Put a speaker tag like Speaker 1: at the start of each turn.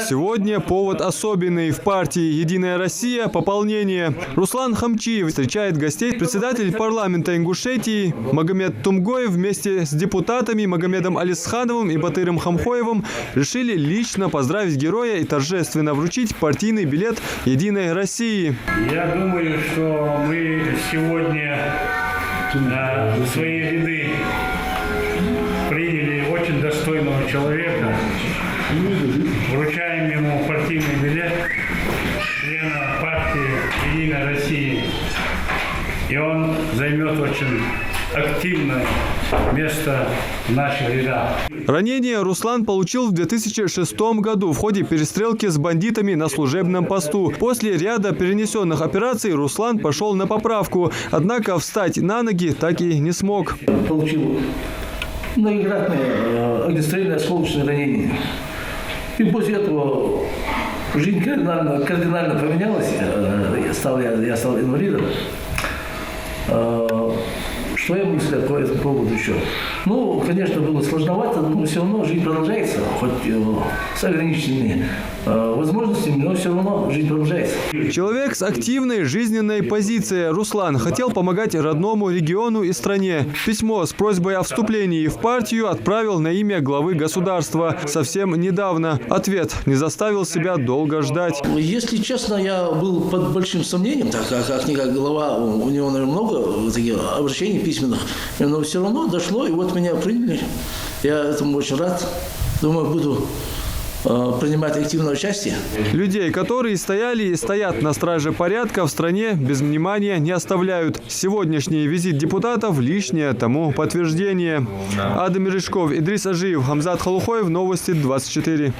Speaker 1: Сегодня повод особенный. В партии «Единая Россия» пополнение. Руслан Хамчиев встречает гостей. Председатель парламента Ингушетии Магомед Тумгоев вместе с депутатами Магомедом Алисхановым и Батыром Хамхоевым решили лично поздравить героя и торжественно вручить партийный билет «Единой России».
Speaker 2: Я думаю, что мы сегодня в свои ряды приняли очень достойного человека. Вручаем ему партийный билет члена партии «Единая Россия». И он займет очень активное место в наших рядах.
Speaker 1: Ранение Руслан получил в 2006 году в ходе перестрелки с бандитами на служебном посту. После ряда перенесенных операций Руслан пошел на поправку. Однако встать на ноги так и не смог.
Speaker 3: Получил многократное огнестрельное осколочное ранение. И после этого жизнь кардинально поменялась. Я стал инвалидом. Что я могу сказать по этому поводу еще? Ну, конечно, было сложновато, но все равно жизнь продолжается, хоть с ограниченными возможностями, но все равно жизнь продолжается.
Speaker 1: Человек с активной жизненной позицией Руслан хотел помогать родному региону и стране. Письмо с просьбой о вступлении в партию отправил на имя главы государства совсем недавно. Ответ не заставил себя долго ждать.
Speaker 3: Если честно, я был под большим сомнением, так как глава, у него, наверное, много таких обращений письменных, но все равно дошло, и вот меня приняли. Я этому очень рад. Думаю, буду принимать активное участие.
Speaker 1: Людей, которые стояли и стоят на страже порядка в стране, без внимания не оставляют. Сегодняшний визит депутатов – лишнее тому подтверждение. Адам Мережков, Идрис Ажиев, Хамзат Халухоев, Новости 24.